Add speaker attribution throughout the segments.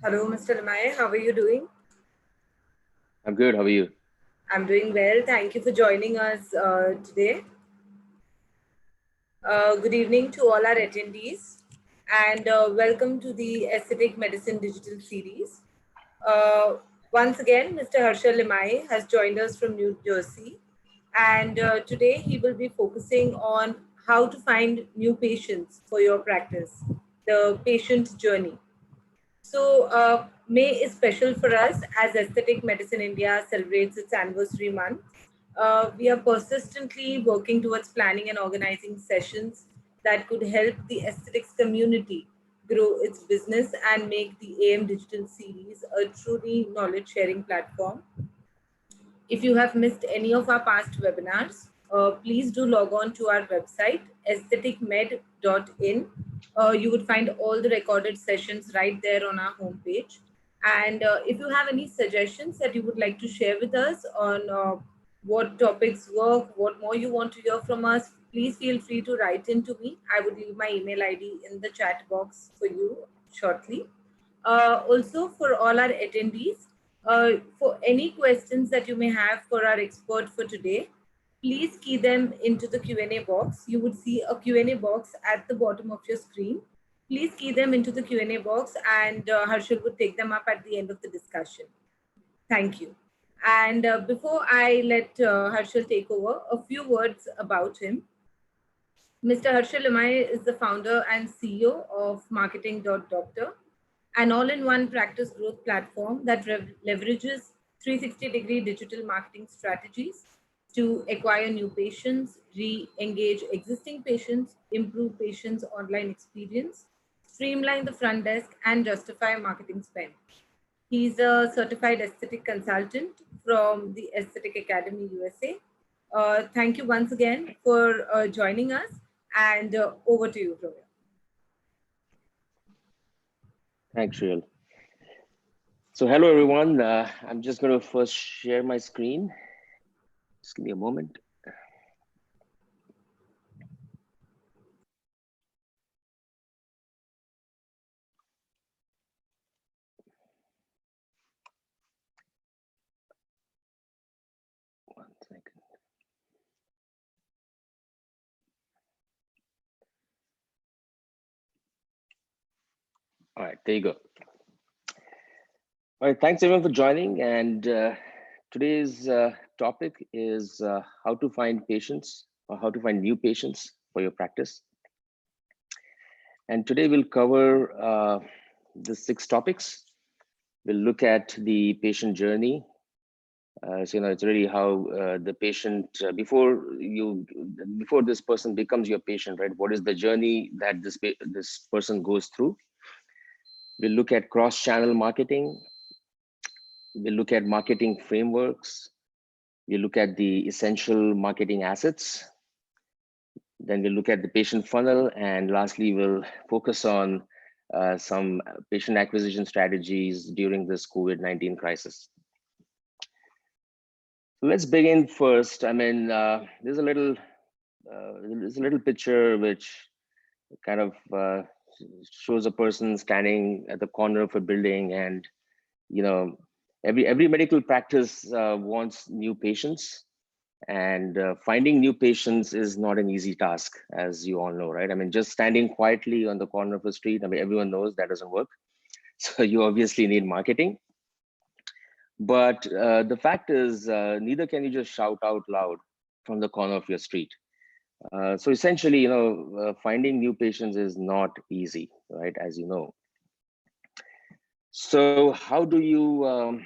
Speaker 1: Hello, Mr. Limaye. How are you doing?
Speaker 2: I'm good. How are you?
Speaker 1: I'm doing well. Thank you for joining us today. Good evening to all our attendees and welcome to the Aesthetic Medicine Digital Series. Once again, Mr. Harshal Limaye has joined us from New Jersey, and today he will be focusing on how to find new patients for your practice, the patient journey. So, May is special for us as Aesthetic Medicine India celebrates its anniversary month. We are persistently working towards planning and organizing sessions that could help the aesthetics community grow its business and make the AM Digital Series a truly knowledge sharing platform. If you have missed any of our past webinars, please do log on to our website, aestheticmed.in. You would find all the recorded sessions right there on our homepage. And if you have any suggestions that you would like to share with us on what topics work, what more you want to hear from us, please feel free to write in to me. I would leave my email ID in the chat box for you shortly. Also, for all our attendees, for any questions that you may have for our expert for today, please key them into the Q&A box. You would see a Q&A box at the bottom of your screen. Please key them into the Q&A box and Harshal would take them up at the end of the discussion. Thank you. And before I let Harshal take over, a few words about him. Mr. Harshal Limaye is the founder and CEO of Marketing.Doctor, an all-in-one practice growth platform that leverages 360-degree digital marketing strategies to acquire new patients, re-engage existing patients, improve patients' online experience, streamline the front desk, and justify marketing spend. He's a certified aesthetic consultant from the Aesthetic Academy, USA. Thank you once again for joining us, and over to you, Roya.
Speaker 2: Thanks, Shreya. So hello, everyone. I'm just going to first share my screen. Just give me a moment. One second. All right, there you go. All right, thanks everyone for joining. And today's topic is how to find patients or how to find new patients for your practice. And today we'll cover the 6 topics. We'll look at the patient journey. So, it's really how the patient, before this person becomes your patient, right? What is the journey that this person goes through? We'll look at cross-channel marketing. We'll look at marketing frameworks. We'll look at the essential marketing assets. Then we'll look at the patient funnel. And lastly, we'll focus on some patient acquisition strategies during this COVID-19 crisis. So let's begin first. I mean, there's a little picture which kind of shows a person standing at the corner of a building, and every medical practice wants new patients, and finding new patients is not an easy task, as you all know, right? I mean, just standing quietly on the corner of a street, I mean, everyone knows that doesn't work. So you obviously need marketing. But the fact is, neither can you just shout out loud from the corner of your street. So essentially, finding new patients is not easy, right? As you know. So how do you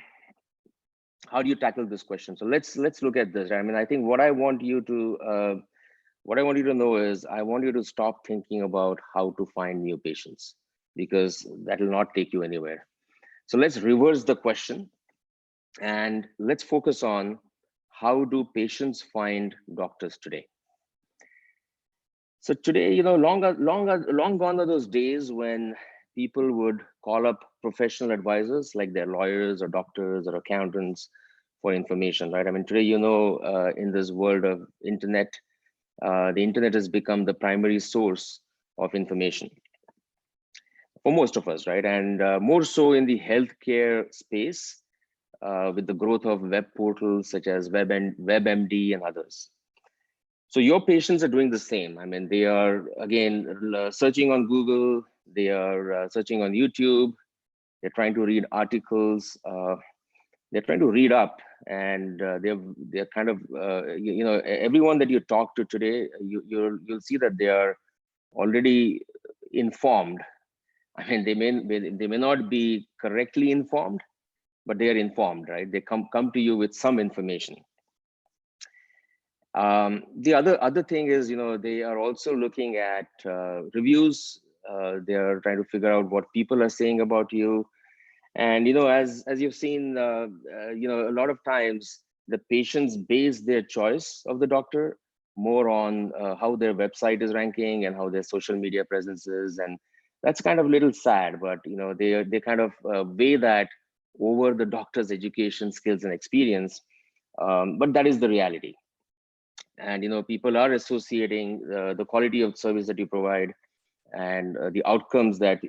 Speaker 2: tackle this question? So let's look at this. I mean, I think what I want you to know is I want you to stop thinking about how to find new patients, because that will not take you anywhere. So let's reverse the question. And let's focus on how do patients find doctors today. So today, long gone are those days when people would call up professional advisors like their lawyers or doctors or accountants for information, right? I mean, today, in this world of internet, the internet has become the primary source of information. for most of us, right? And more so in the healthcare space with the growth of web portals such as WebMD and others. So your patients are doing the same. I mean, they are again searching on Google, they are searching on YouTube, they're trying to read articles, they're trying to read up, and they're kind of everyone that you talk to today, you'll see that they are already informed. I mean, they may not be correctly informed, but they are informed, right? They come to you with some information. The other thing is, they are also looking at reviews. They are trying to figure out what people are saying about you. And as you've seen, a lot of times the patients base their choice of the doctor more on how their website is ranking and how their social media presence is, and that's kind of a little sad. But they kind of weigh that over the doctor's education, skills, and experience. But that is the reality. And people are associating the quality of service that you provide and the outcomes that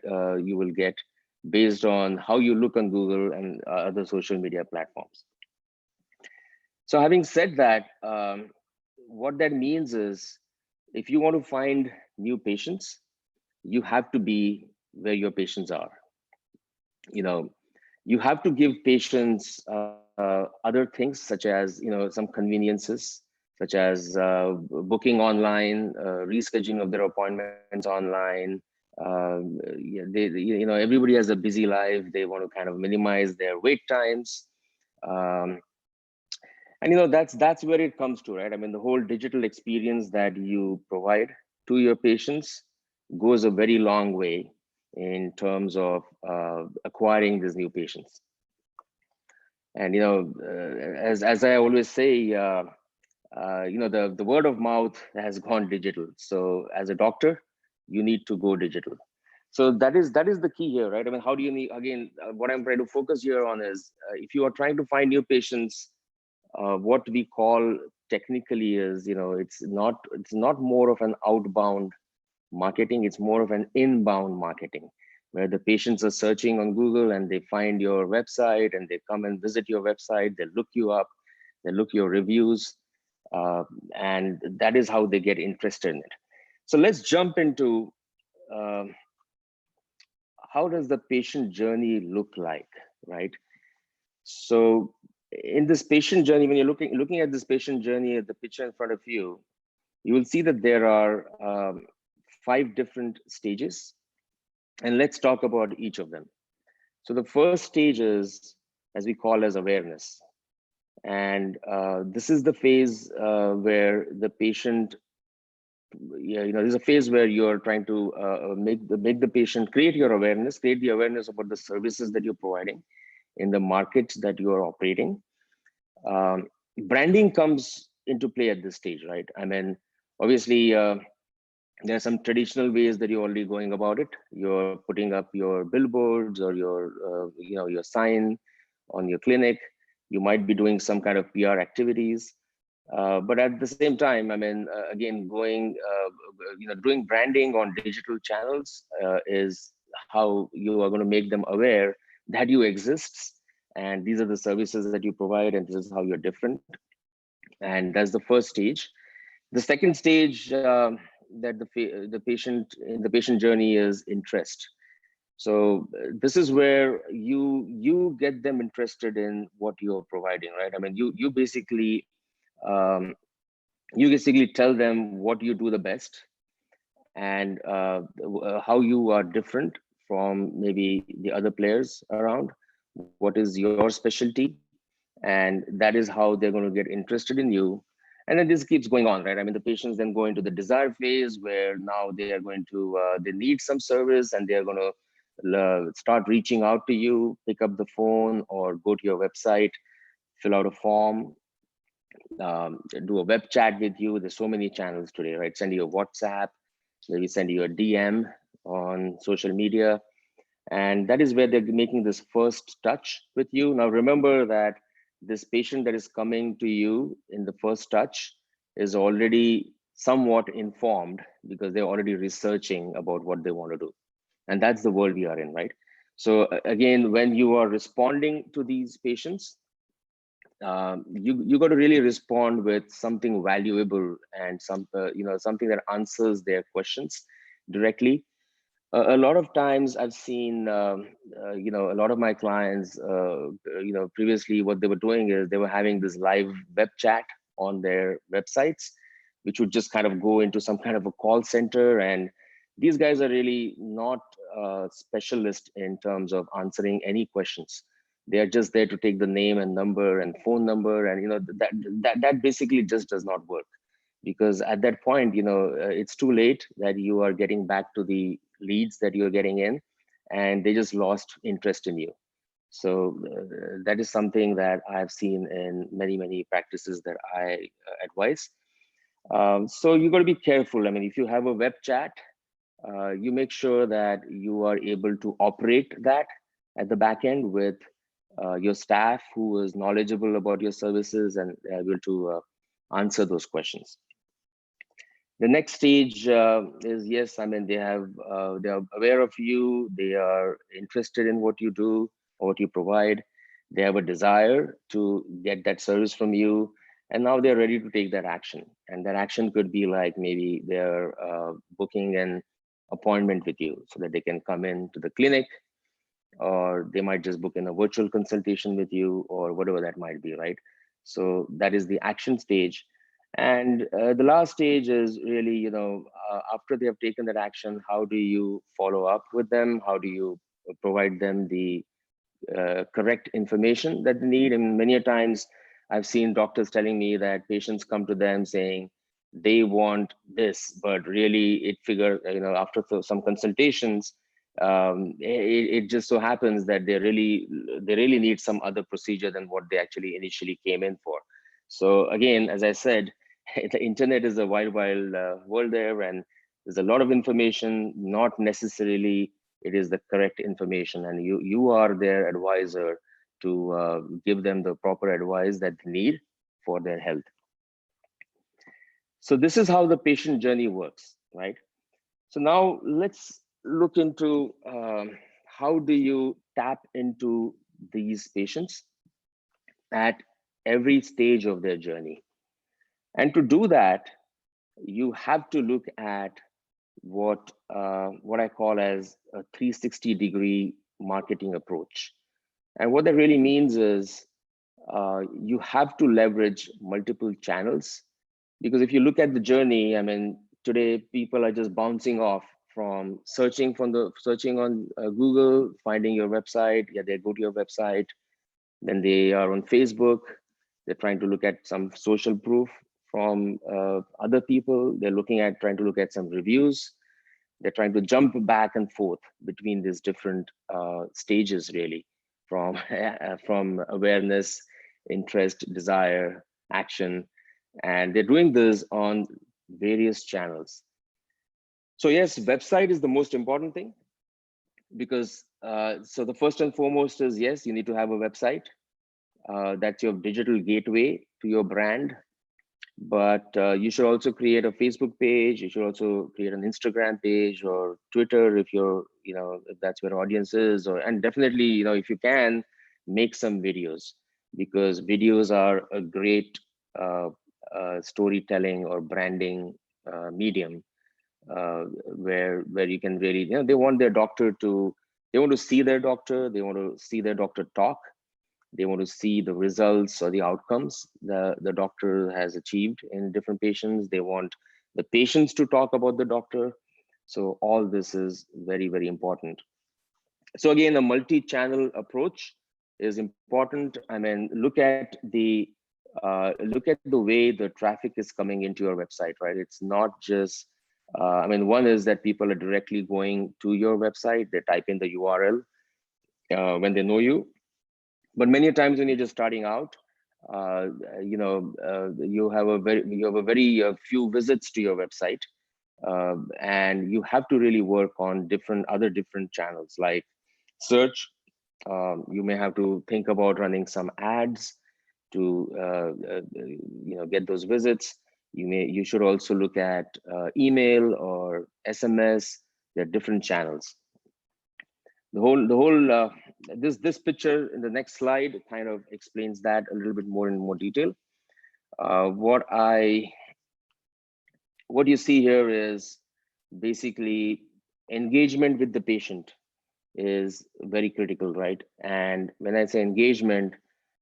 Speaker 2: you will get based on how you look on Google and other social media platforms. So having said that, what that means is, if you want to find new patients, you have to be where your patients are. You have to give patients other things, such as some conveniences, such as booking online, rescheduling of their appointments online. Yeah, everybody has a busy life. They want to kind of minimize their wait times. And that's where it comes to, right? I mean, the whole digital experience that you provide to your patients goes a very long way in terms of acquiring these new patients. And as I always say, the word of mouth has gone digital. So as a doctor, you need to go digital. So that is the key here, right? I mean, how do you need, again, what I'm trying to focus here on is, if you are trying to find new patients, what we call technically is, it's not more of an outbound marketing, it's more of an inbound marketing, where the patients are searching on Google and they find your website and they come and visit your website, they look you up, they look your reviews, and that is how they get interested in it. So let's jump into how does the patient journey look like, right? So in this patient journey, when you're looking at this patient journey at the picture in front of you, you will see that there are 5 different stages, and let's talk about each of them. So the first stage is, as we call, as awareness. And this is the phase where the patient, there's a phase where you're trying to make the patient create the awareness about the services that you're providing in the markets that you are operating. Branding comes into play at this stage, right? I mean, obviously, there are some traditional ways that you're already going about it. You're putting up your billboards or your sign on your clinic. You might be doing some kind of PR activities. But at the same time, I mean, again, doing branding on digital channels is how you are going to make them aware that you exist, and these are the services that you provide, and this is how you're different. And that's the first stage. The second stage that the patient journey is interest. So this is where you get them interested in what you're providing, right? I mean, you basically tell them what you do the best, and how you are different from maybe the other players around. What is your specialty? And that is how they're going to get interested in you. And then this keeps going on, right? I mean, the patients then go into the desire phase, where now they are going to they need some service, and they're going to start reaching out to you, pick up the phone or go to your website, fill out a form, do a web chat with you. There's so many channels today, right? Send you a WhatsApp, maybe send you a DM on social media. And that is where they're making this first touch with you. Now, remember that this patient that is coming to you in the first touch is already somewhat informed, because they're already researching about what they want to do. And that's the world we are in, right? So again, when you are responding to these patients, you got to really respond with something valuable and something that answers their questions directly. A lot of times I've seen a lot of my clients previously what they were doing is they were having this live web chat on their websites, which would just kind of go into some kind of a call center. And these guys are really not specialists in terms of answering any questions. They are just there to take the name and number and phone number, and that basically just does not work, because at that point, it's too late that you are getting back to the leads that you're getting in, and they just lost interest in you. So that is something that I've seen in many practices that I advise. So you got to be careful. I mean, if you have a web chat, you make sure that you are able to operate that at the back end with your staff who is knowledgeable about your services and able to answer those questions. The next stage is, yes, I mean, they are aware of you, they are interested in what you do or what you provide, they have a desire to get that service from you, and now they're ready to take that action. And that action could be like maybe they're booking an appointment with you so that they can come in to the clinic, or they might just book in a virtual consultation with you, or whatever that might be, right? So that is the action stage. And the last stage is really, after they have taken that action, how do you follow up with them? How do you provide them the correct information that they need? And many a times I've seen doctors telling me that patients come to them saying they want this, but really after some consultations, it just so happens that they really need some other procedure than what they actually initially came in for. So again, as I said, the internet is a wild world there, and there's a lot of information. Not necessarily it is the correct information, and you are their advisor to give them the proper advice that they need for their health. So this is how the patient journey works, right? So now let's look into how do you tap into these patients at every stage of their journey. And to do that, you have to look at what I call as a 360-degree marketing approach. And what that really means is you have to leverage multiple channels, because if you look at the journey, I mean, today people are just bouncing off from searching on Google, finding your website. Yeah, they go to your website, then they are on Facebook. They're trying to look at some social proof from other people. They're trying to look at some reviews. They're trying to jump back and forth between these different stages, really, from from awareness, interest, desire, action, and they're doing this on various channels. So yes, website is the most important thing, because so the first and foremost is, yes, you need to have a website. That's your digital gateway to your brand. But you should also create a Facebook page. You should also create an Instagram page or Twitter if if that's where audience is, and definitely, if you can, make some videos, because videos are a great storytelling or branding medium, where you can really, they want to see their doctor, they want to see their doctor talk. They want to see the results or the outcomes the doctor has achieved in different patients. They want the patients to talk about the doctor. So all this is very important. So again, a multi-channel approach is important. I mean, look at the way the traffic is coming into your website, right? It's not just, I mean, one is that people are directly going to your website. They type in the URL when they know you. But many times when you're just starting out, you have a very few visits to your website, and you have to really work on other different channels like search. You may have to think about running some ads to get those visits. You should also look at email or SMS. There are different channels. This picture in the next slide kind of explains that a little bit more in more detail. What you see here is basically engagement with the patient is very critical, right? And when I say engaging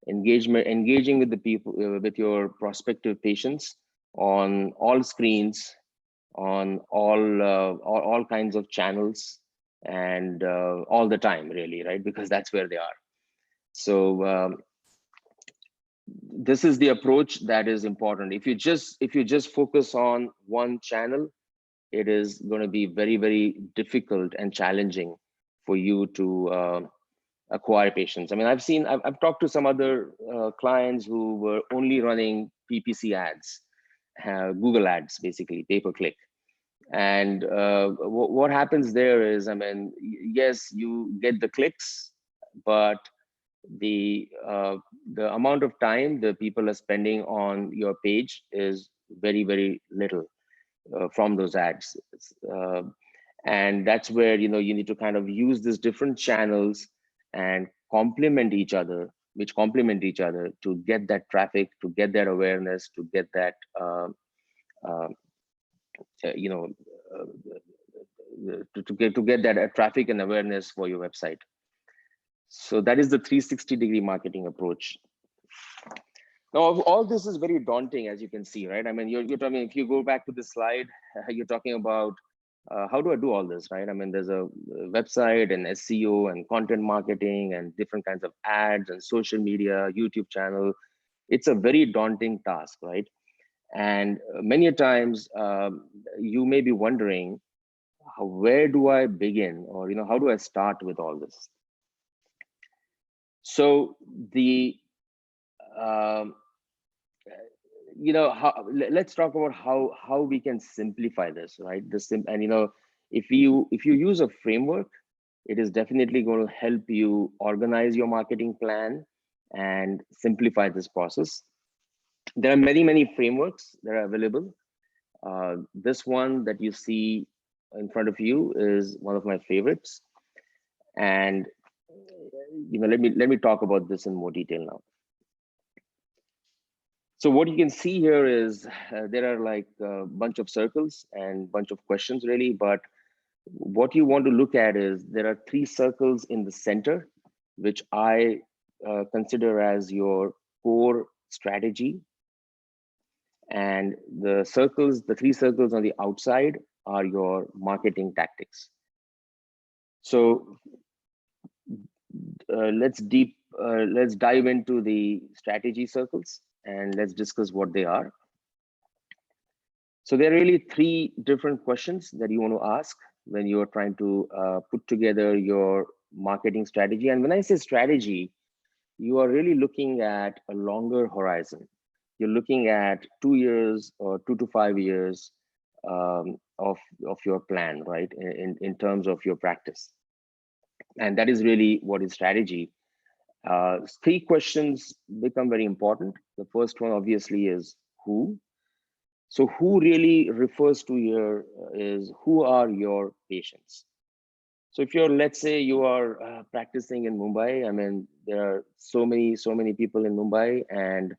Speaker 2: with the people, with your prospective patients on all screens, on all kinds of channels, and all the time, really, right? Because that's where they are. So this is the approach that is important. If you just focus on one channel, it is going to be very, very difficult and challenging for you to acquire patients. I mean, I've talked to some other clients who were only running PPC ads, Google ads, basically pay-per-click. And what happens there is, I mean, yes, you get the clicks, but the amount of time the people are spending on your page is very, very little from those ads. And that's where, you need to kind of use these different channels and complement each other, to get that traffic, to get that awareness, to get that, you know, to get that traffic and awareness for your website. So that is the 360-degree marketing approach. Now, all this is very daunting, as you can see, right? I mean, you're talking, if you go back to this slide, you're talking about how do I do all this, right? I mean, there's a website and SEO and content marketing and different kinds of ads and social media, YouTube channel. It's a very daunting task, right? And many times you may be wondering, where do I begin? Or, how do I start with all this? So let's talk about how we can simplify this, right? And if you use a framework, it is definitely going to help you organize your marketing plan and simplify this process. There are many frameworks that are available. This one that you see in front of you is one of my favorites, and let me talk about this in more detail now. So what you can see here is there are like a bunch of circles and bunch of questions, really, but what you want to look at is there are 3 circles in the center, which I consider as your core strategy. And the 3 circles on the outside are your marketing tactics. So let's dive into the strategy circles and let's discuss what they are. So there are really 3 different questions that you want to ask when you're trying to put together your marketing strategy. And when I say strategy, you are really looking at a longer horizon. You're looking at 2 years or 2 to 5 years of your plan, right? In terms of your practice. And that is really what is strategy. 3 questions become very important. The first one obviously is who. So who really refers to here is who are your patients. So if let's say you are practicing in Mumbai, I mean, there are so many people in Mumbai, and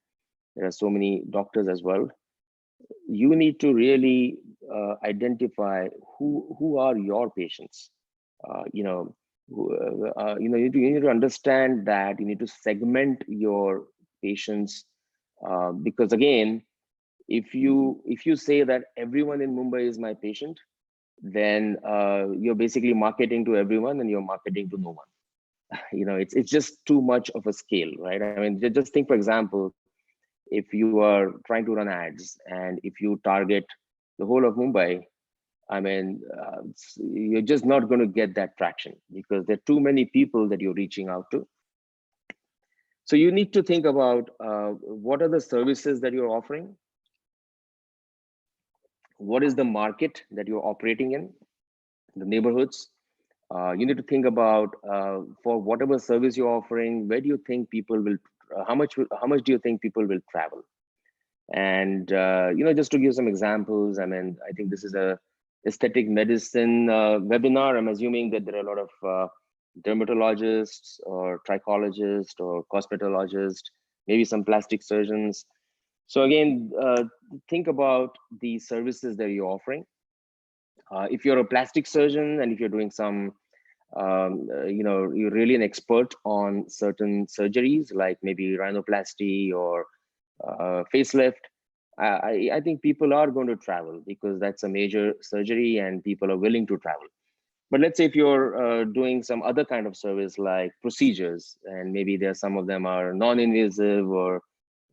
Speaker 2: there are so many doctors as well. You need to really identify who are your patients. You need to understand that you need to segment your patients, because again, if you say that everyone in Mumbai is my patient, then you're basically marketing to everyone and you're marketing to no one. It's just too much of a scale, right? I mean, just think, for example, if you are trying to run ads and if you target the whole of Mumbai, I mean, you're just not going to get that traction because there are too many people that you're reaching out to. So you need to think about what are the services that you're offering? What is the market that you're operating in, the neighborhoods? You need to think about for whatever service you're offering, where do you think people will, how much do you think people will travel? And just to give some examples, I mean, I think this is a aesthetic medicine webinar. I'm assuming that there are a lot of dermatologists or trichologists or cosmetologists, maybe some plastic surgeons. So again, think about the services that you're offering. If you're a plastic surgeon and if you're doing some, you're really an expert on certain surgeries, like maybe rhinoplasty or facelift, I think people are going to travel because that's a major surgery and people are willing to travel. But let's say if you're doing some other kind of service like procedures, and maybe there's some of them are non-invasive or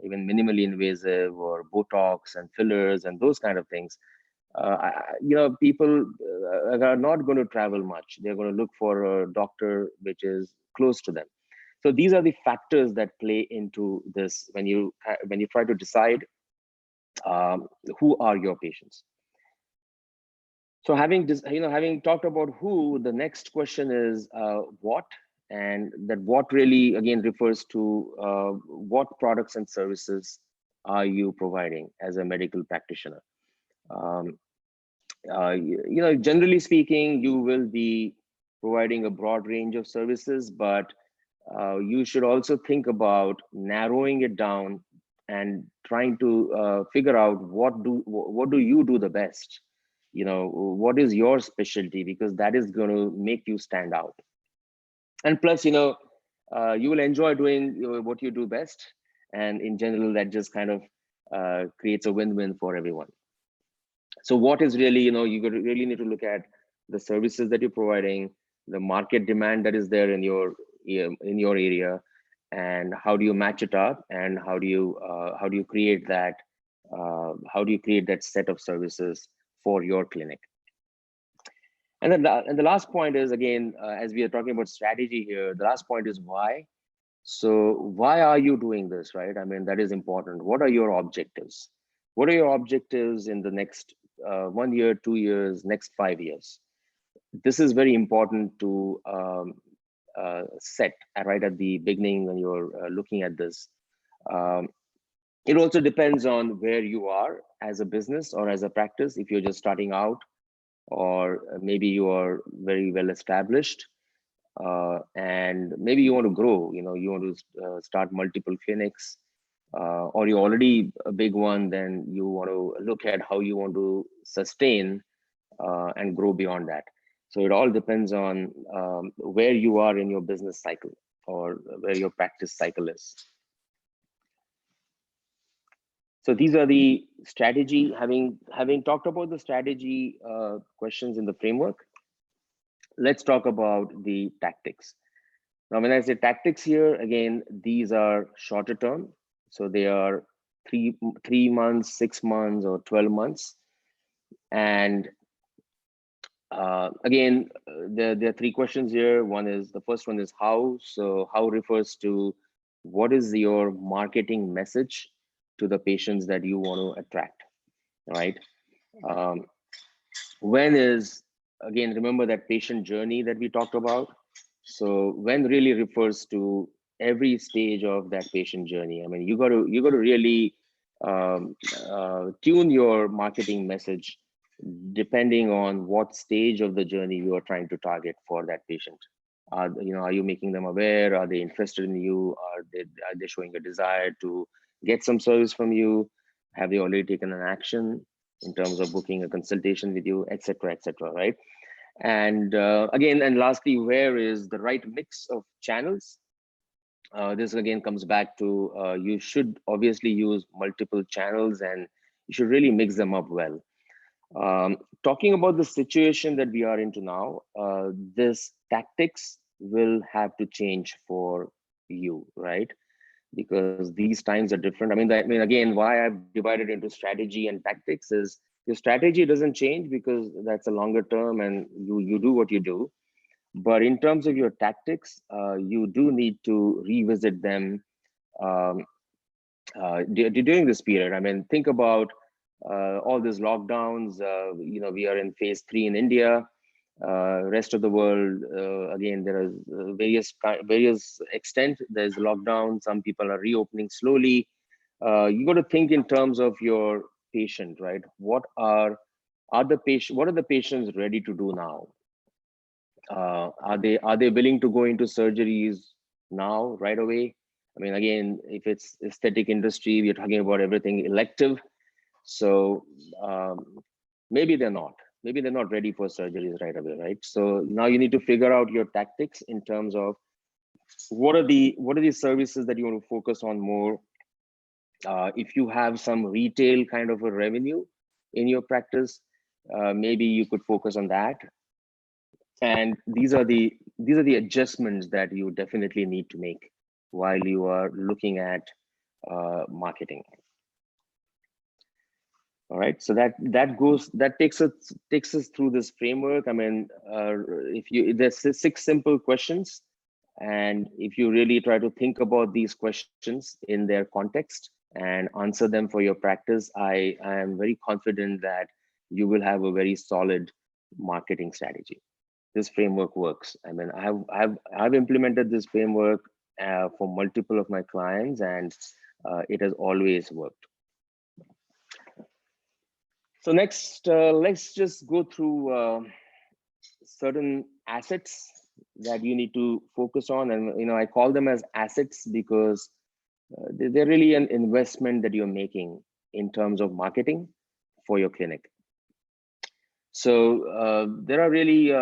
Speaker 2: even minimally invasive or Botox and fillers and those kind of things, people are not going to travel much. They're going to look for a doctor which is close to them. So these are the factors that play into this when you try to decide who are your patients. So having talked about who, the next question is what, and that what really again refers to what products and services are you providing as a medical practitioner. Um, Generally speaking, you will be providing a broad range of services, but you should also think about narrowing it down and trying to figure out what do you do the best. What is your specialty, because that is going to make you stand out. And plus, you will enjoy doing what you do best, and in general that just kind of creates a win-win for everyone. So what is really, you really need to look at the services that you're providing, the market demand that is there in your area, and how do you match it up, and how do you create that set of services for your clinic. And then the last point is, again, as we are talking about strategy here, the last point is why. So why are you doing this, right? I mean, that is important. What are your objectives? What are your objectives in the next 1 year, 2 years, next 5 years? This is very important to set right at the beginning when you're looking at this. It also depends on where you are as a business or as a practice. If you're just starting out, or maybe you are very well established, and maybe you want to grow, you want to start multiple clinics, or you're already a big one, then you want to look at how you want to sustain and grow beyond that. So it all depends on where you are in your business cycle or where your practice cycle is. So these are the strategy. Having talked about the strategy questions in the framework, let's talk about the tactics. Now, when I say tactics here, again, these are shorter term. So they are three months, 6 months, or 12 months. And again, there are 3 questions here. The first one is how. So how refers to what is your marketing message to the patients that you want to attract, right? When is, again, remember that patient journey that we talked about. So when really refers to every stage of that patient journey. I mean, you got to really tune your marketing message depending on what stage of the journey you are trying to target for that patient. Are you making them aware? Are they interested in you? Are they showing a desire to get some service from you? Have they already taken an action in terms of booking a consultation with you, etc., right? And again, and lastly, where is the right mix of channels? This again comes back to you should obviously use multiple channels, and you should really mix them up well. Talking about the situation that we are into now, this tactics will have to change for you, right? Because these times are different. I mean, again, why I've divided into strategy and tactics is your strategy doesn't change because that's a longer term and you do what you do. But in terms of your tactics, you do need to revisit them during this period. I mean, think about all these lockdowns. We are in phase 3 in India. Rest of the world, again, there are various extent. There's lockdown. Some people are reopening slowly. You got to think in terms of your patient, right? What are the patients ready to do now? Are they willing to go into surgeries now, right away? I mean, again, if it's aesthetic industry, we're talking about everything elective. So maybe they're not. Maybe they're not ready for surgeries right away, right? So now you need to figure out your tactics in terms of what are the services that you want to focus on more. If you have some retail kind of a revenue in your practice, maybe you could focus on that. And these are the adjustments that you definitely need to make while you are looking at marketing. All right, so that takes us through this framework. I mean, there's six simple questions, and if you really try to think about these questions in their context and answer them for your practice, I am very confident that you will have a very solid marketing strategy. This framework works. I mean, I've implemented this framework for multiple of my clients, and it has always worked. So next, let's just go through certain assets that you need to focus on. And I call them as assets because they're really an investment that you're making in terms of marketing for your clinic. So these are really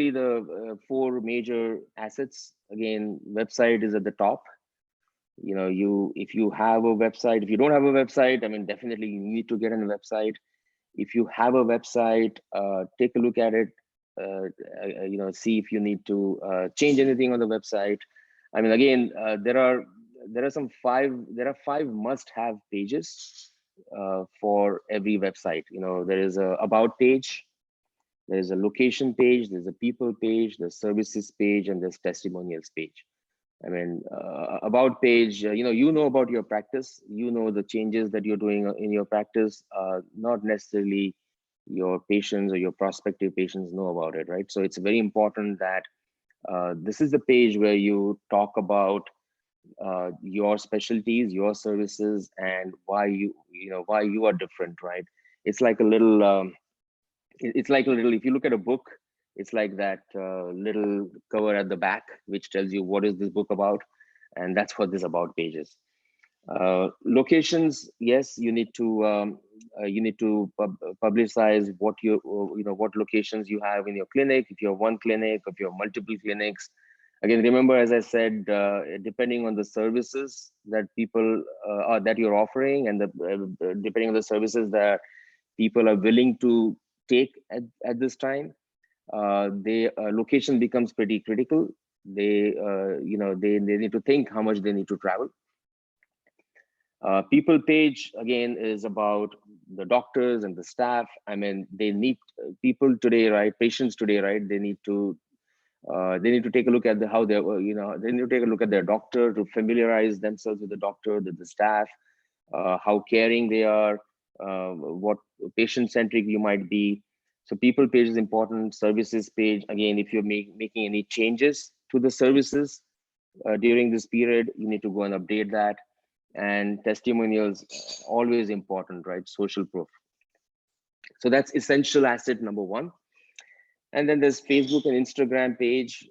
Speaker 2: the four major assets. Again, website is at the top. If you have a website, if you don't have a website, I mean, definitely you need to get on a website. If you have a website, take a look at it. See if you need to change anything on the website. I mean, again, there are five must-have pages for every website. There is a about page, there's a location page, there's a people page, there's services page, and there's testimonials page. I mean, about page, you know about your practice, the changes that you're doing in your practice, not necessarily your patients or your prospective patients know about it, right? So it's very important that this is the page where you talk about your specialties, your services, and why you are different, right? It's like a little, if you look at a book, it's like that little cover at the back, which tells you what is this book about. And that's what this about page is. Locations, yes, you need to publicize what what locations you have in your clinic. If you have one clinic, if you have multiple clinics. Again, remember, as I said, depending on the services that people that you're offering, and depending on the services that people are willing to take at this time, location becomes pretty critical. They need to think how much they need to travel. People page, again, is about the doctors and the staff. I mean, they need people today, right? Patients today, right? They need to take a look at how they they need to take a look at their doctor, to familiarize themselves with the doctor, with the staff, how caring they are, what patient-centric you might be. So people page is important. Services page, again, if you're making any changes to the services during this period, you need to go and update that. And testimonials, always important, right? Social proof. So that's essential asset number one. And then there's Facebook and Instagram page.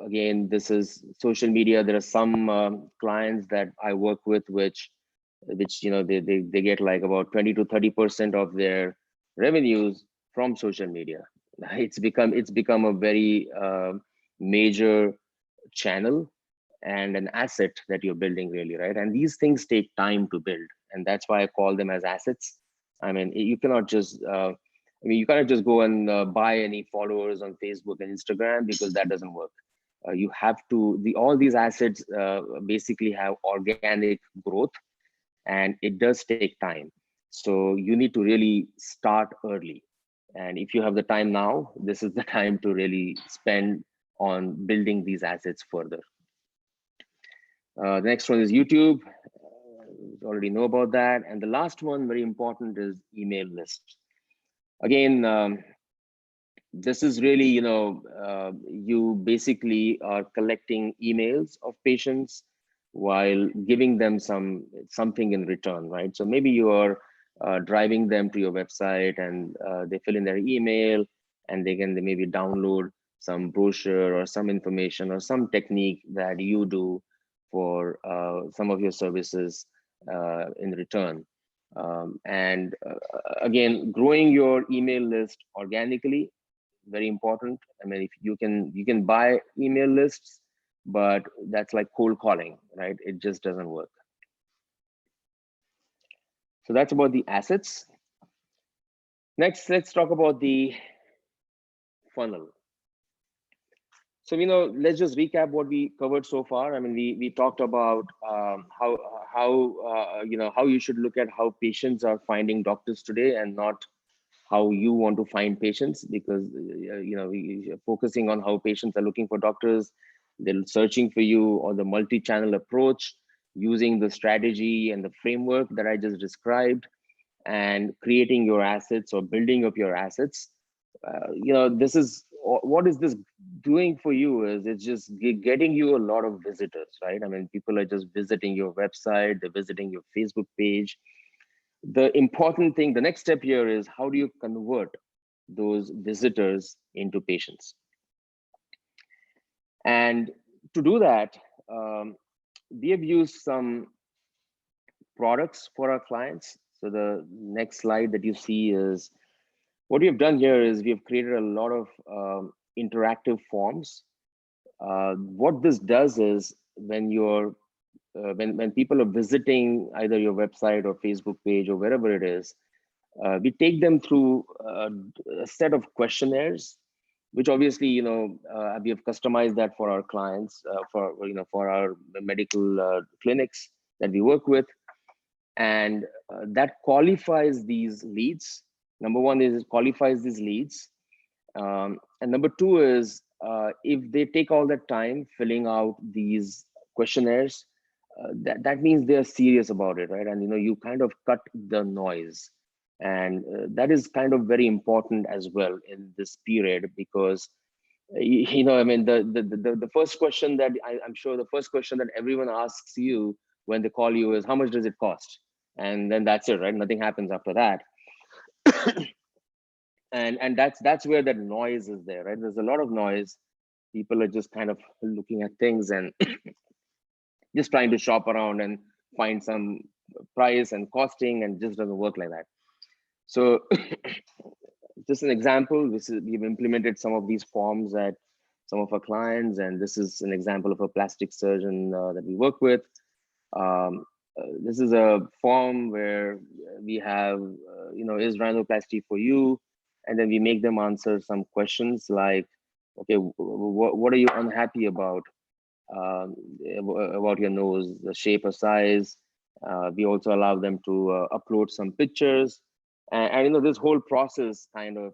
Speaker 2: Again, this is social media. There are some clients that I work with, which they get like about 20 to 30% of their revenues from social media. It's become a very major channel and an asset that you're building, really, right? And these things take time to build, and that's why I call them as assets. I mean, you cannot just you cannot just go and buy any followers on Facebook and Instagram, because that doesn't work. You have to, all these assets basically have organic growth, and it does take time. So you need to really start early. And if you have the time now, this is the time to really spend on building these assets further. The next one is YouTube. You already know about that. And the last one, very important, is email list. Again, this is really, you basically are collecting emails of patients while giving them something in return, right? So maybe you are driving them to your website, and they fill in their email, and they can maybe download some brochure or some information or some technique that you do for some of your services in return. And again, growing your email list organically, very important. I mean, if you can buy email lists, but that's like cold calling, right? It just doesn't work. So that's about the assets. Next, let's talk about the funnel. So, let's just recap what we covered so far. I mean, we talked about how you should look at how patients are finding doctors today, and not how you want to find patients, because we are focusing on how patients are looking for doctors. They're searching for you, or the multi-channel approach, using the strategy and the framework that I just described, and creating your assets or building up your assets. This is what is this doing for you, is it's just getting you a lot of visitors, right? I mean, people are just visiting your website, they're visiting your Facebook page. The important thing, the next step here, is how do you convert those visitors into patients? And to do that, we have used some products for our clients. So the next slide that you see is what we have done here is we have created a lot of interactive forms. What this does is when you're when people are visiting either your website or Facebook page or wherever it is, we take them through a set of questionnaires, which obviously we have customized that for our clients, for our medical clinics that we work with, and that qualifies these leads. Number one is it qualifies these leads, and number two is if they take all that time filling out these questionnaires, that means they're serious about it, right? And you kind of cut the noise, and that is kind of very important as well in this period, because I mean, the first question that I'm sure the first question that everyone asks you when they call you is, how much does it cost? And then that's it, right? Nothing happens after that. And that's where that noise is there, right? There's a lot of noise. People are just kind of looking at things and just trying to shop around and find some price and costing, and just doesn't work like that. So just an example, we've implemented some of these forms at some of our clients, and this is an example of a plastic surgeon that we work with. This is a form where we have, is rhinoplasty for you? And then we make them answer some questions like, okay, what are you unhappy about your nose, the shape or size? We also allow them to upload some pictures, and this whole process kind of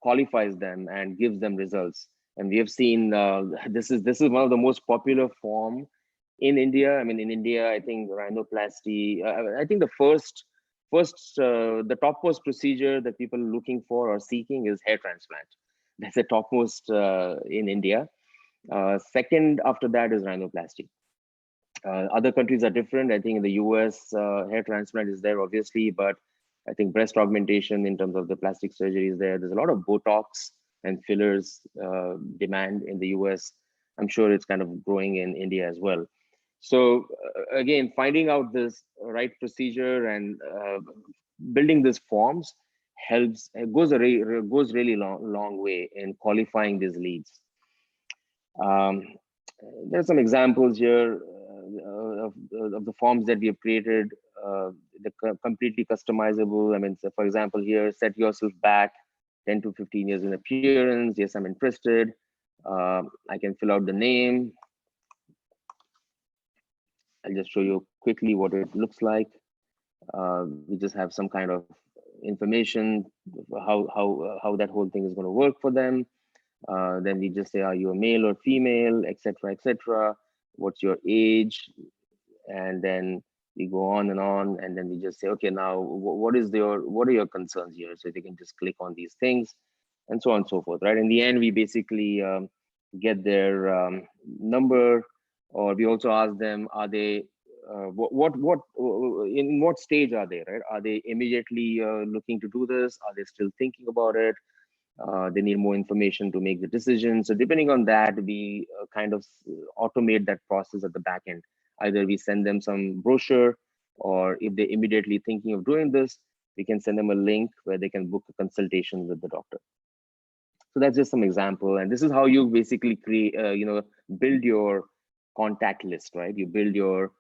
Speaker 2: qualifies them and gives them results. And we have seen this is one of the most popular form in India. I mean, in India, I think rhinoplasty. I think the topmost procedure that people are looking for or seeking is hair transplant. That's the topmost in India. Second after that is rhinoplasty. Other countries are different. I think in the US, hair transplant is there, obviously, but I think breast augmentation in terms of the plastic surgery is there. There's a lot of Botox and fillers demand in the US. I'm sure it's kind of growing in India as well. So again, finding out this right procedure and building these forms goes really long way in qualifying these leads. There's some examples here of the forms that we have created. They're completely customizable. I mean, so for example, here, set yourself back 10 to 15 years in appearance. Yes, I'm interested. I can fill out the name. I'll just show you quickly what it looks like. We just have some kind of information, how that whole thing is going to work for them. Then we just say, are you a male or female, etc., etc. What's your age? And then we go on, and then we just say, okay, now what are your concerns here? So they can just click on these things, and so on and so forth, right? In the end, we basically get their number, or we also ask them, are they in what stage are they, right? Are they immediately looking to do this? Are they still thinking about it? They need more information to make the decision. So depending on that, we kind of automate that process at the back end. Either we send them some brochure, or if they're immediately thinking of doing this, we can send them a link where they can book a consultation with the doctor. So that's just some example. And this is how you basically create, build your contact list, right? You build your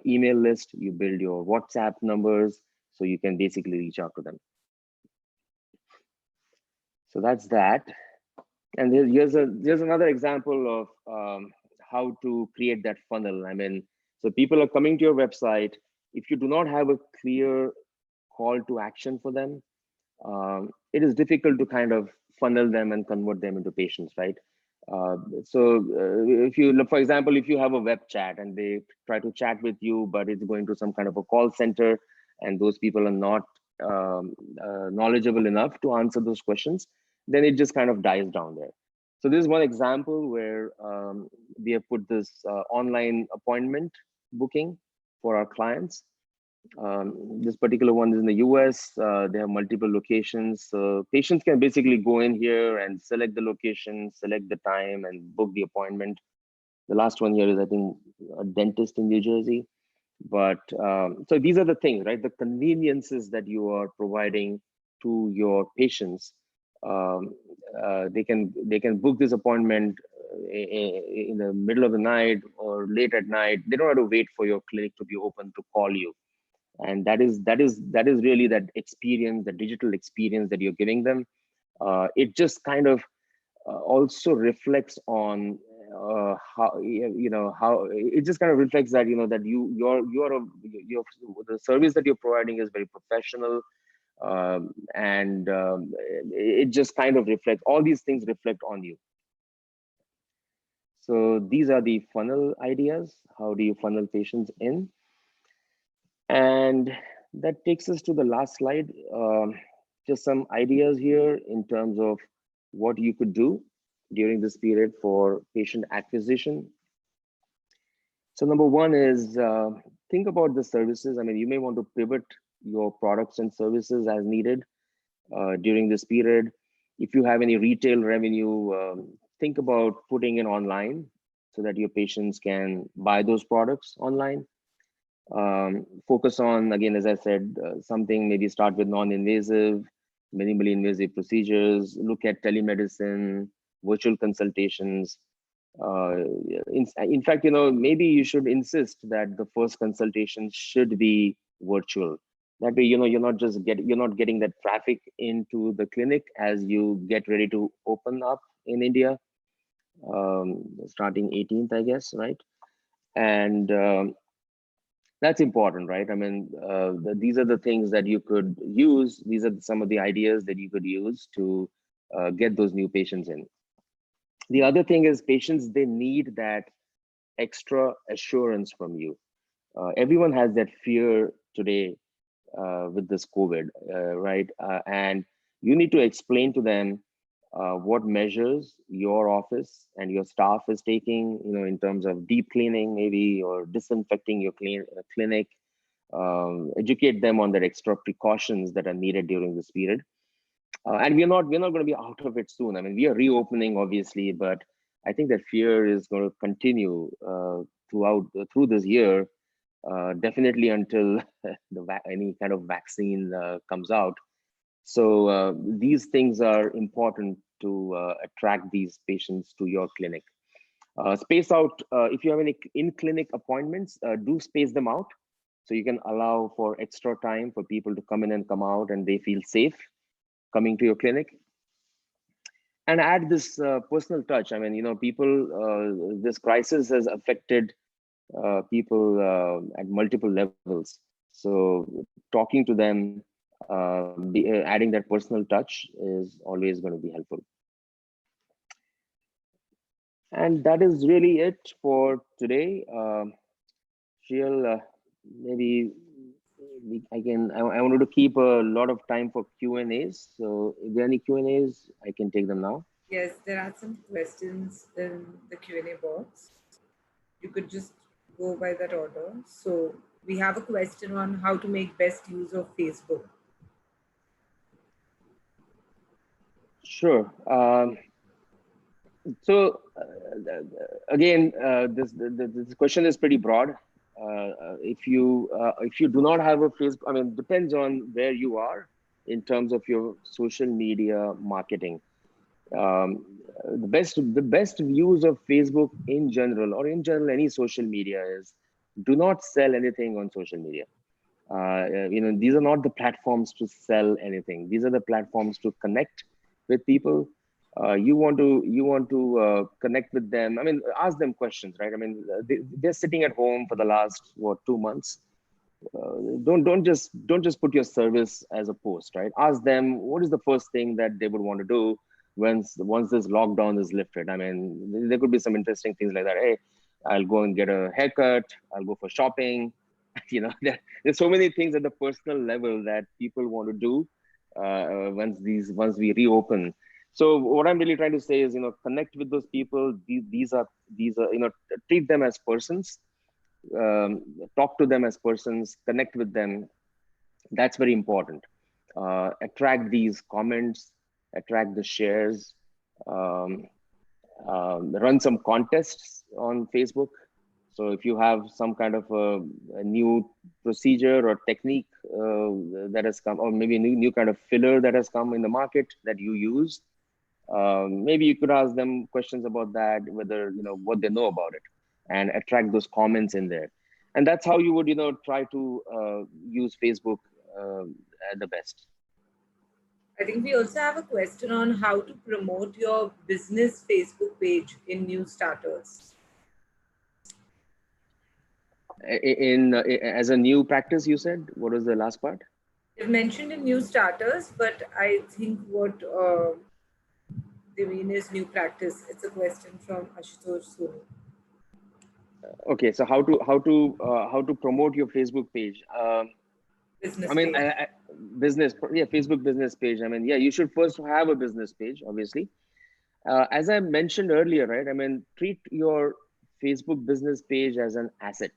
Speaker 2: email list, you build your WhatsApp numbers, so you can basically reach out to them. So that's that. And here's another example of how to create that funnel. I mean, so people are coming to your website. If you do not have a clear call to action for them, it is difficult to kind of funnel them and convert them into patients, right? If you look, for example, if you have a web chat and they try to chat with you, but it's going to some kind of a call center, and those people are not knowledgeable enough to answer those questions, then it just kind of dies down there. So this is one example where we have put this online appointment booking for our clients. This particular one is in the US. They have multiple locations. So patients can basically go in here and select the location, select the time, and book the appointment. The last one here is, I think, a dentist in New Jersey. But so these are the things, right? The conveniences that you are providing to your patients. They can book this appointment in the middle of the night or late at night. They don't have to wait for your clinic to be open to call you. And that is really that experience, the digital experience that you're giving them. It just kind of also reflects on how it just kind of reflects that that the service that you're providing is very professional, and it just kind of reflects, all these things reflect on you. So these are the funnel ideas. How do you funnel patients in? And that takes us to the last slide. Just some ideas here in terms of what you could do during this period for patient acquisition. So number one is think about the services. I mean, you may want to pivot your products and services as needed during this period. If you have any retail revenue, think about putting it online so that your patients can buy those products online. Focus on, again, as I said, something, maybe start with non-invasive, minimally invasive procedures, look at telemedicine, virtual consultations. In fact, maybe you should insist that the first consultation should be virtual. That way, you're not getting that traffic into the clinic as you get ready to open up in India, starting 18th, I guess, right? And that's important, right? I mean, these are the things that you could use. These are some of the ideas that you could use to get those new patients in. The other thing is, patients, they need that extra assurance from you. Everyone has that fear today with this COVID, right? And you need to explain to them what measures your office and your staff is taking, in terms of deep cleaning, maybe, or disinfecting your clinic. Educate them on the extra precautions that are needed during this period. And we're not going to be out of it soon. I mean, we are reopening, obviously, but I think that fear is going to continue through this year, definitely until any kind of vaccine comes out. So these things are important to attract these patients to your clinic. Space out, if you have any in-clinic appointments, do space them out so you can allow for extra time for people to come in and come out, and they feel safe coming to your clinic. And add this personal touch. I mean, people, this crisis has affected people at multiple levels. So talking to them, adding that personal touch is always going to be helpful. And that is really it for today. Shreya, maybe I wanted to keep a lot of time for Q&As. So if there are any Q&As, I can take them now.
Speaker 1: Yes, there are some questions in the Q&A box. You could just go by that order. So we have a question on how to make best use of Facebook.
Speaker 2: Sure. So again, this question is pretty broad. If you do not have a Facebook, I mean, depends on where you are in terms of your social media marketing. The best views of Facebook in general, or in general any social media, is do not sell anything on social media. These are not the platforms to sell anything. These are the platforms to connect with people. You want to connect with them. I mean, ask them questions, right? I mean, they're sitting at home for the last, what, 2 months. Don't just put your service as a post, right? Ask them what is the first thing that they would want to do once this lockdown is lifted. I mean, there could be some interesting things like that. Hey, I'll go and get a haircut. I'll go for shopping. There's so many things at the personal level that people want to do once we reopen. So what I'm really trying to say is, connect with those people. These are treat them as persons, talk to them as persons, connect with them. That's very important. Attract these comments, attract the shares, um, run some contests on Facebook. So if you have some kind of a new procedure or technique that has come, or maybe a new kind of filler that has come in the market that you use, maybe you could ask them questions about that, whether what they know about it, and attract those comments in there. And that's how you would try to use Facebook uh, at the best.
Speaker 1: I think we also have a question on how to promote your business Facebook page in new starters.
Speaker 2: As a new practice, you said, what was the last part?
Speaker 1: You've mentioned in new starters, but I think what they mean is new practice. It's a question from Ashutosh Soni.
Speaker 2: Okay, so how to promote your Facebook page? I
Speaker 1: Business
Speaker 2: mean,
Speaker 1: page.
Speaker 2: business, yeah, Facebook business page. I mean, yeah, you should first have a business page, obviously. As I mentioned earlier, right? I mean, treat your Facebook business page as an asset.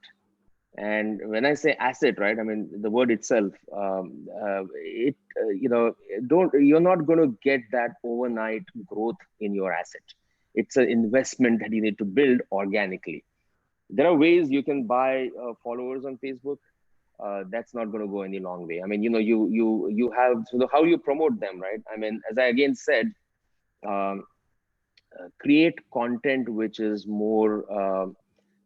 Speaker 2: And when I say asset, right, I mean the word itself. It don't You're not going to get that overnight growth in your asset. It's an investment that you need to build organically. There are ways you can buy followers on Facebook. That's not going to go any long way. I mean, you have, so how you promote them, right? I mean, as I again said, um, create content which is more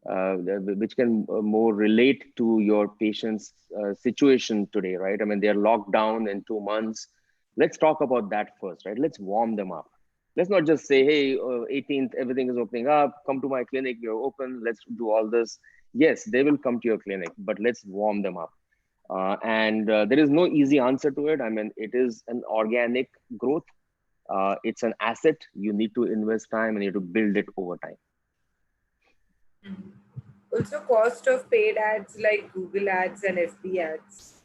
Speaker 2: which can more relate to your patient's situation today, right? I mean, they're locked down in 2 months. Let's talk about that first, right? Let's warm them up. Let's not just say, hey, 18th, everything is opening up. Come to my clinic, you're open. Let's do all this. Yes, they will come to your clinic, but let's warm them up. And there is no easy answer to it. I mean, it is an organic growth. It's an asset. You need to invest time and you need to build it over time.
Speaker 1: Also, cost of paid ads like Google ads and FB ads.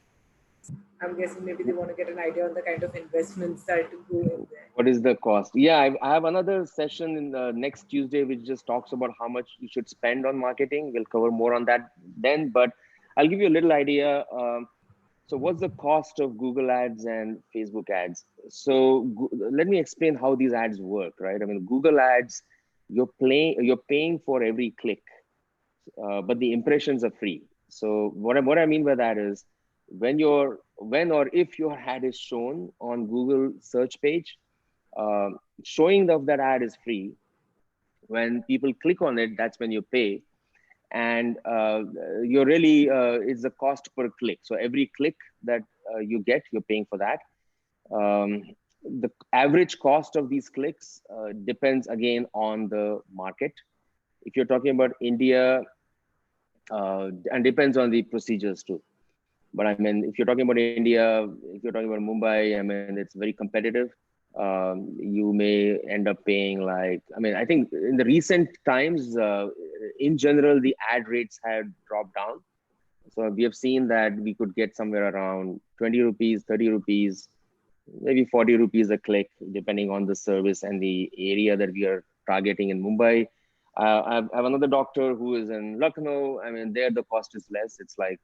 Speaker 1: I'm guessing maybe they want to get an idea on the kind of investments that go in there.
Speaker 2: What is the cost? Yeah, I have another session in the next Tuesday which just talks about how much you should spend on marketing. We'll cover more on that then, but I'll give you a little idea. So what's the cost of Google ads and Facebook ads? So let me explain how these ads work, right? I mean, Google ads, you're paying for every click, but the impressions are free. So what I mean by that is, when or if your ad is shown on Google search page, showing of that ad is free. When people click on it, that's when you pay. And you're really it's the cost per click. So every click that you get, you're paying for that. The average cost of these clicks depends again on the market. If you're talking about India, and depends on the procedures too. But I mean, if you're talking about India, if you're talking about Mumbai, I mean, it's very competitive. You may end up paying, like, I mean, I think in the recent times, in general, the ad rates had dropped down. So we have seen that we could get somewhere around 20 rupees, 30 rupees, maybe 40 rupees a click, depending on the service and the area that we are targeting in Mumbai. I have another doctor who is in Lucknow. I mean, there the cost is less. It's like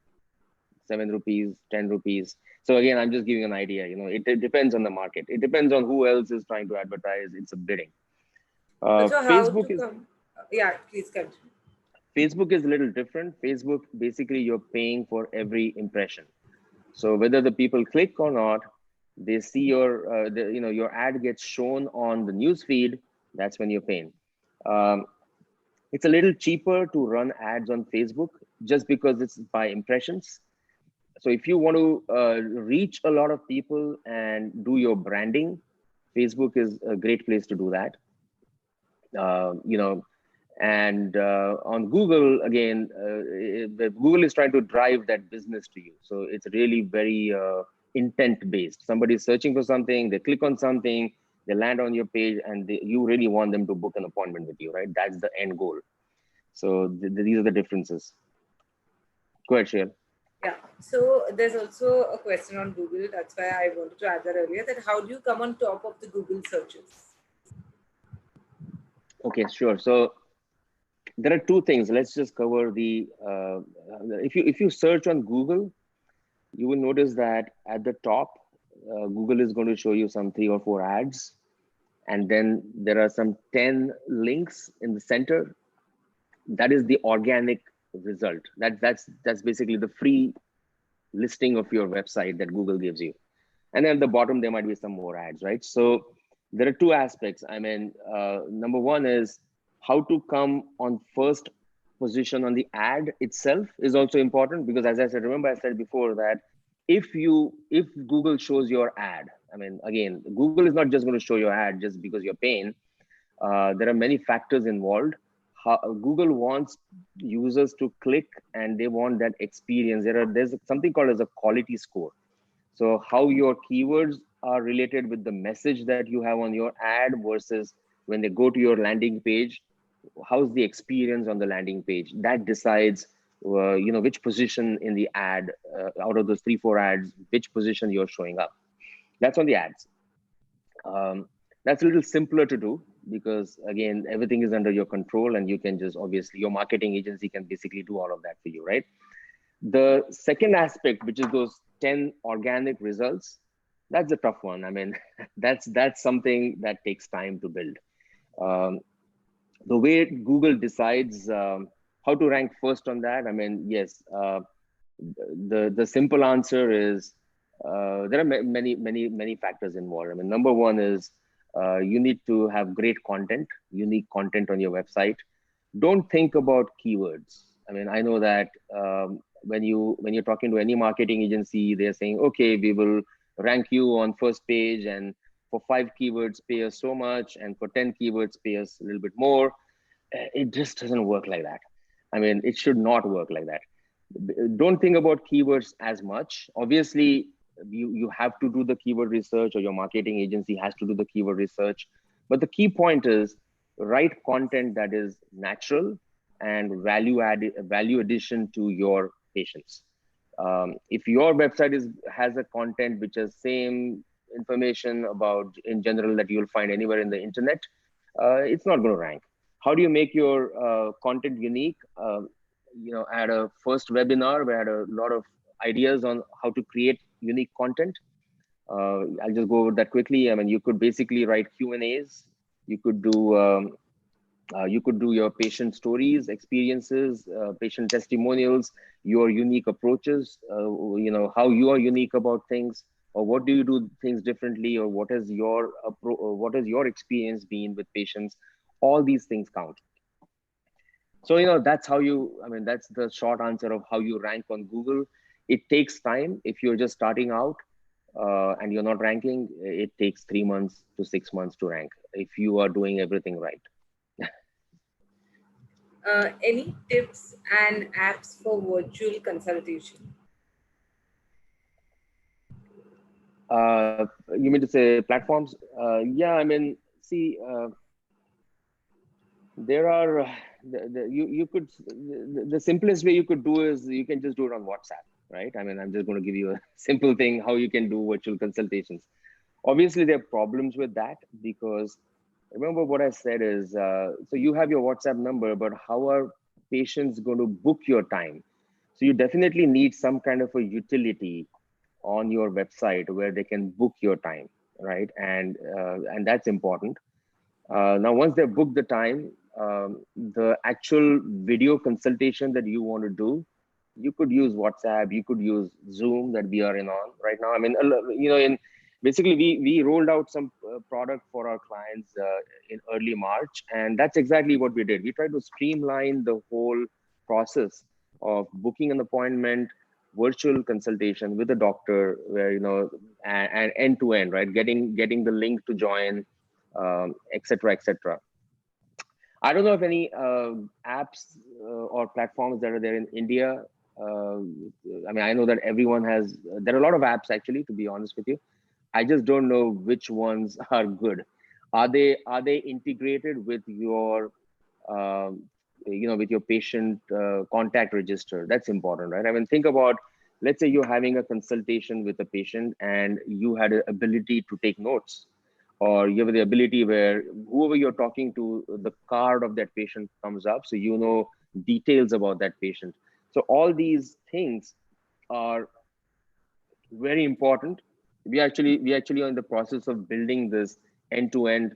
Speaker 2: ₹7, ₹10. So again, I'm just giving an idea. It depends on the market. It depends on who else is trying to advertise. It's a bidding.
Speaker 1: So how to
Speaker 2: Facebook is
Speaker 1: come? Yeah, please continue.
Speaker 2: Facebook is a little different. Facebook, basically, you're paying for every impression. So whether the people click or not, they see your ad gets shown on the news feed. That's when you're paying. Um, it's a little cheaper to run ads on Facebook just because it's by impressions. So if you want to reach a lot of people and do your branding, Facebook is a great place to do that. Uh, you know, and on Google, again, Google is trying to drive that business to you. So it's really very intent based. Somebody is searching for something, they click on something, they land on your page, and you really want them to book an appointment with you, right? That's the end goal. So these are the differences. Go ahead, Shreya.
Speaker 1: Yeah. So there's also a question on Google. That's why I wanted to add that earlier. That how do you come on top of the Google searches?
Speaker 2: Okay, sure. So there are two things. Let's just cover the if you search on Google, you will notice that at the top, Google is going to show you some 3 or 4 ads, and then there are some 10 links in the center. That is the organic result. That's basically the free listing of your website that Google gives you. And then at the bottom, there might be some more ads, right? So there are two aspects. I mean, number one is how to come on first position on the ad itself is also important, because as I said, remember I said before that if Google shows your ad, I mean, again, Google is not just going to show your ad just because you're paying. There are many factors involved. Google wants users to click, and they want that experience. There's something called as a quality score. So how your keywords are related with the message that you have on your ad versus when they go to your landing page, how's the experience on the landing page? That decides, which position in the ad, out of those 3-4 ads, which position you're showing up. That's on the ads. That's a little simpler to do because, again, everything is under your control, and you can just, obviously, your marketing agency can basically do all of that for you, right? The second aspect, which is those 10 organic results, that's a tough one. I mean, that's something that takes time to build. The way Google decides how to rank first on that, I mean, yes, the simple answer is there are many factors involved. I mean, number one is you need to have great content, unique content on your website. Don't think about keywords. I mean, I know that when you're talking to any marketing agency, they're saying, okay, we will rank you on first page, and for 5 keywords, pay us so much, and for 10 keywords, pay us a little bit more. It just doesn't work like that. I mean, it should not work like that. Don't think about keywords as much. Obviously, you have to do the keyword research, or your marketing agency has to do the keyword research. But the key point is write content that is natural and value addition to your patients. If your website has a content which is same information about in general that you'll find anywhere in the internet, it's not going to rank. How do you make your content unique? I had a first webinar where I had a lot of ideas on how to create unique content. I'll just go over that quickly. I mean, you could basically write Q&As. You could do your patient stories, experiences, patient testimonials, your unique approaches, how you are unique about things, or what do you do things differently, or what has your experience been with patients. All these things count. So, that's that's the short answer of how you rank on Google. It takes time. If you're just starting out and you're not ranking, it takes 3 months to 6 months to rank if you are doing everything right.
Speaker 1: Any tips and apps for virtual consultation?
Speaker 2: You mean to say platforms? Yeah, I mean, see, there are the simplest way you could do is you can just do it on WhatsApp, right? I mean, I'm just going to give you a simple thing how you can do virtual consultations. Obviously, there are problems with that because remember what I said is so you have your WhatsApp number, but how are patients going to book your time? So So you definitely need some kind of a utility on your website where they can book your time, right? And that's important. Now, once they book the time, the actual video consultation that you want to do, you could use WhatsApp, you could use Zoom that we are in on right now. I mean, in basically we rolled out some product for our clients in early March, and that's exactly what we did. We tried to streamline the whole process of booking an appointment, virtual consultation with a doctor, where and end to end, right? Getting the link to join, etc., etc. I don't know if any apps or platforms that are there in India. Uh, I mean, I know that everyone has. There are a lot of apps actually, to be honest with you. I just don't know which ones are good. Are they integrated with your with your patient contact register? That's important, right? I mean, think about, let's say you're having a consultation with a patient and you had an ability to take notes, or you have the ability where whoever you're talking to, the card of that patient comes up, so you know details about that patient. So all these things are very important. We actually are in the process of building this end-to-end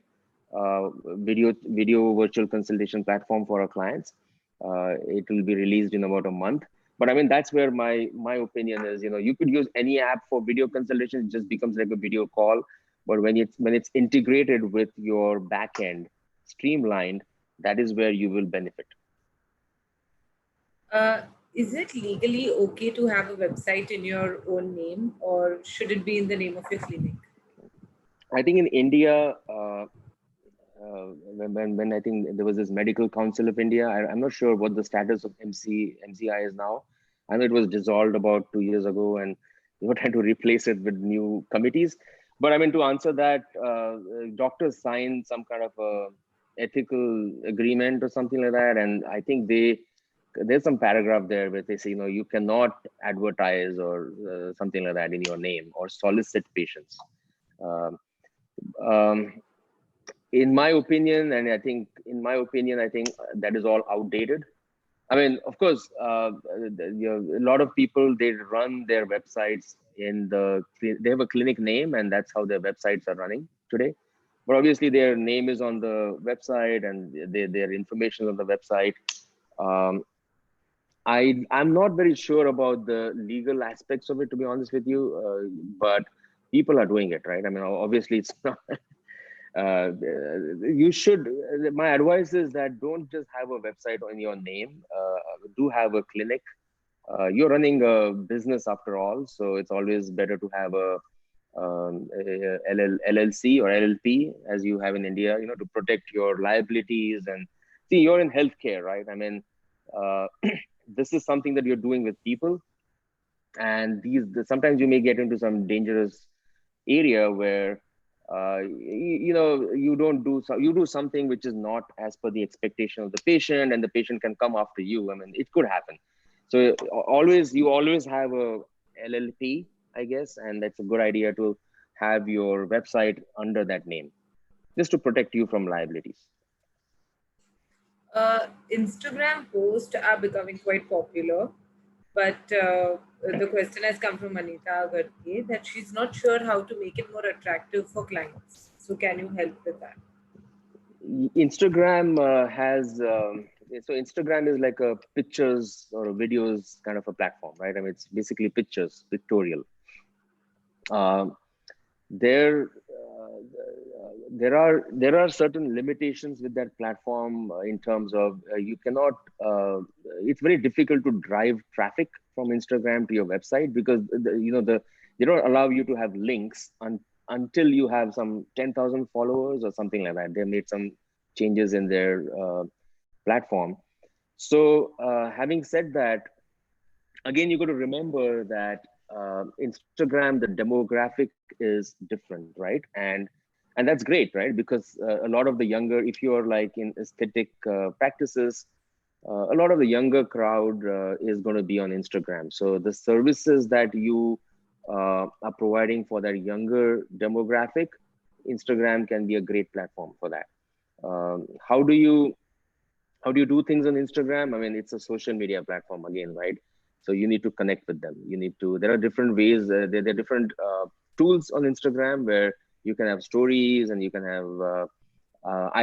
Speaker 2: video virtual consultation platform for our clients. It will be released in about a month. But I mean, that's where my opinion is. You could use any app for video consultation; it just becomes like a video call. But when it's integrated with your backend, streamlined, that is where you will benefit.
Speaker 1: Uh, is it legally okay to have a website in your own name, or should it be in the name of your clinic?
Speaker 2: I think in India, when I think there was this Medical Council of India. I'm not sure what the status of MCI is now. I know it was dissolved about 2 years ago, and they were trying to replace it with new committees. But I mean, to answer that, doctors sign some kind of a ethical agreement or something like that, and I think there's some paragraph there where they say, you cannot advertise or something like that in your name or solicit patients. Um, um, in my opinion, and I think that is all outdated. I mean, of course, a lot of people, they run their websites they have a clinic name, and that's how their websites are running today. But obviously, their name is on the website, and their information is on the website. Um, I'm not very sure about the legal aspects of it, to be honest with you, but people are doing it, right? I mean, obviously, it's not. You should. My advice is that don't just have a website on your name. Do have a clinic. You're running a business after all, so it's always better to have LLC or LLP, as you have in India, to protect your liabilities. And see, you're in healthcare, right? I mean, uh, this is something that you're doing with people, and sometimes you may get into some dangerous area where you do something which is not as per the expectation of the patient, and the patient can come after you. I mean, it could happen. So you always have a LLP, I guess, and that's a good idea to have your website under that name, just to protect you from liabilities.
Speaker 1: Instagram posts are becoming quite popular, but the question has come from Anita Agarke that she's not sure how to make it more attractive for clients. So, can you help with that?
Speaker 2: Instagram has so Instagram is like a pictures or videos kind of a platform, right? I mean, it's basically pictures, pictorial. Um, there there are certain limitations with that platform in terms of you cannot. It's very difficult to drive traffic from Instagram to your website, because they don't allow you to have links until you have some 10,000 followers or something like that. They made some changes in their platform. So having said that, again, you got to remember that Instagram, the demographic is different, right? And that's great, right? Because a lot of the younger, if you're like in aesthetic practices, a lot of the younger crowd is going to be on Instagram. So the services that you are providing for that younger demographic, Instagram can be a great platform for that. How do you do things on Instagram? I mean, it's a social media platform again, right? So you need to connect with them. You need to, there are different ways, there are different tools on Instagram where you can have stories and you can have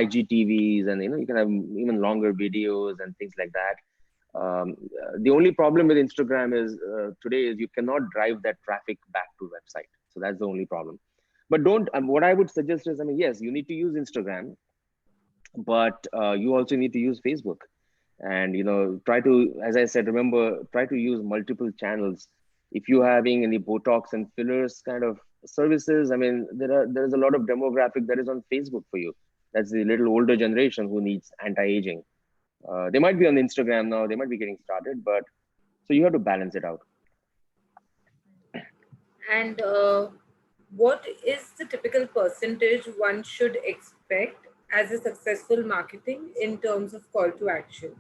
Speaker 2: IGTVs, and you can have even longer videos and things like that. The only problem with Instagram is today is you cannot drive that traffic back to website. So that's the only problem. But don't, what I would suggest is, I mean, yes, you need to use Instagram, but you also need to use Facebook. And try to, as I said, remember, try to use multiple channels. If you're having any Botox and fillers kind of services, I mean, there's a lot of demographic that is on Facebook for you. That's the little older generation who needs anti-aging. They might be on Instagram now, they might be getting started, but so you have to balance it out.
Speaker 1: And what is the typical percentage one should expect as a successful marketing in terms of call to action?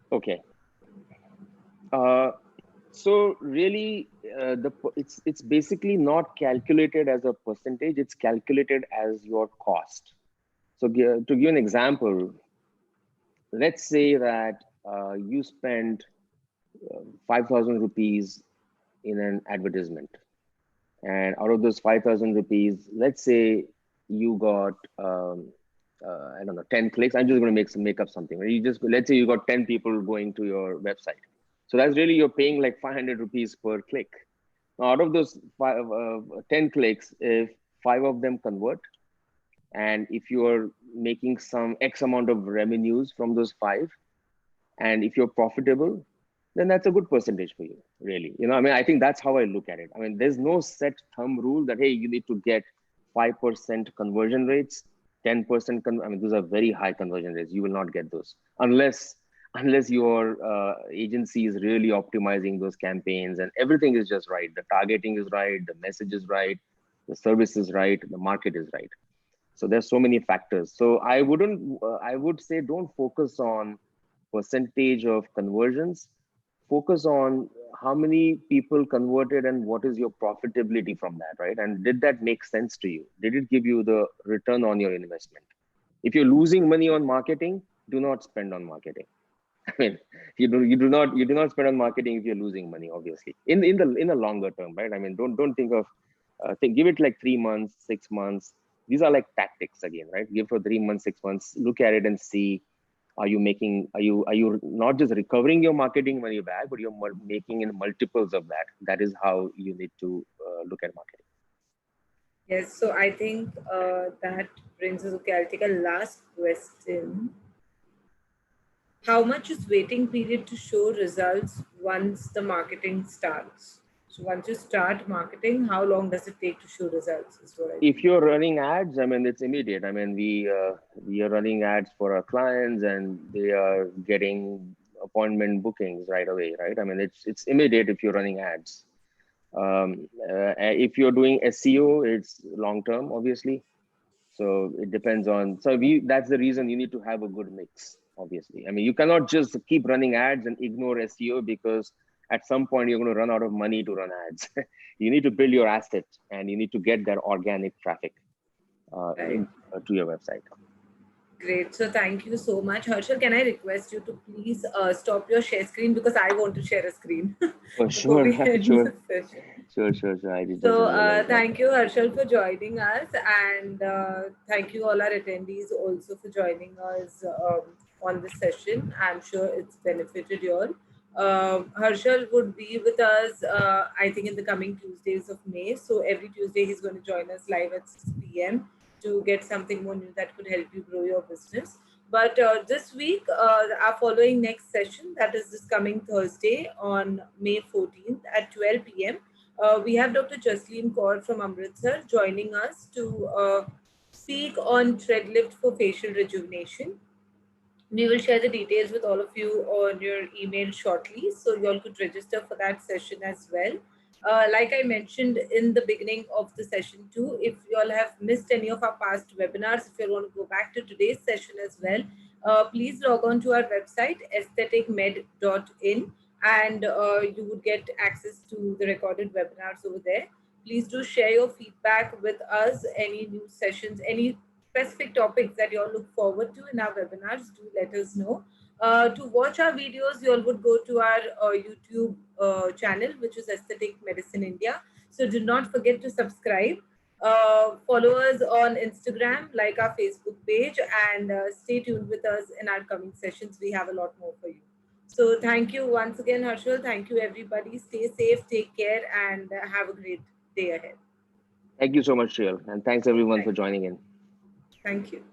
Speaker 2: Okay. So really, it's basically not calculated as a percentage. It's calculated as your cost. So to give an example, let's say that you spend 5,000 rupees in an advertisement, and out of those 5,000 rupees, let's say you got I don't know, 10 clicks. I'm just going to make up something. Let's say you got 10 people going to your website. So that's really, you're paying like 500 rupees per click. Now, out of those 10 clicks, if 5 of them convert, and if you're making some X amount of revenues from those 5, and if you're profitable, then that's a good percentage for you, really. I mean, I think that's how I look at it. I mean, there's no set thumb rule that, hey, you need to get 5% conversion rates, 10%. I mean, those are very high conversion rates. You will not get those unless your agency is really optimizing those campaigns and everything is just right. The targeting is right, the message is right, the service is right, the market is right. So there's so many factors. So I would say, don't focus on percentage of conversions. Focus on how many people converted and what is your profitability from that, right? And did that make sense to you? Did it give you the return on your investment? If you're losing money on marketing, do not spend on marketing. I mean, you do not spend on marketing if you're losing money, obviously. In the longer term, right? I mean, don't think of give it like 3 months, 6 months. These are like tactics again, right? Give for 3 months, 6 months, look at it and see, are you not just recovering your marketing money back, but you're making in multiples of that. That is how you need to look at marketing.
Speaker 1: Yes, so I think that brings us, okay, I'll take a last question. How much is waiting period to show results once the marketing starts? So once you start marketing, how long does it take to show results? Is what I
Speaker 2: If you're running ads, I mean, it's immediate. I mean, we are running ads for our clients, and they are getting appointment bookings right away, right? I mean, it's immediate if you're running ads. If you're doing SEO, it's long term, obviously. So it depends on. So that's the reason you need to have a good mix, obviously. I mean, you cannot just keep running ads and ignore SEO, because at some point you're going to run out of money to run ads. You need to build your asset, and you need to get that organic traffic to your website.
Speaker 1: Great. So thank you so much. Harshal, can I request you to please stop your share screen, because I want to share a screen
Speaker 2: Oh,
Speaker 1: before
Speaker 2: sure,
Speaker 1: we end
Speaker 2: sure,
Speaker 1: the session.
Speaker 2: sure. I just
Speaker 1: So
Speaker 2: realized that.
Speaker 1: thank you, Harshal, for joining us, and thank you all our attendees also for joining us on this session. I'm sure it's benefited you all. Harshal would be with us, I think, in the coming Tuesdays of May. So every Tuesday he's going to join us live at 6 p.m. to get something more new that could help you grow your business. But this week, our following next session, that is this coming Thursday on May 14th at 12 p.m. We have Dr. Jasleen Kaur from Amritsar joining us to speak on tread lift for facial rejuvenation. We will share the details with all of you on your email shortly, so you all could register for that session as well. Like I mentioned in the beginning of the session too, if you all have missed any of our past webinars, if you want to go back to today's session as well, please log on to our website, aestheticmed.in, and you would get access to the recorded webinars over there. Please do share your feedback with us, any new sessions, any specific topics that you all look forward to in our webinars, do let us know. To watch our videos, you all would go to our YouTube channel, which is Aesthetic Medicine India. So do not forget to subscribe. Follow us on Instagram, like our Facebook page, and stay tuned with us in our coming sessions. We have a lot more for you. So thank you once again, Harshal. Thank you, everybody. Stay safe, take care, and have a great day ahead.
Speaker 2: Thank you so much, Shreya, and thanks everyone for
Speaker 1: Thank you.
Speaker 2: joining in.
Speaker 1: Thank you.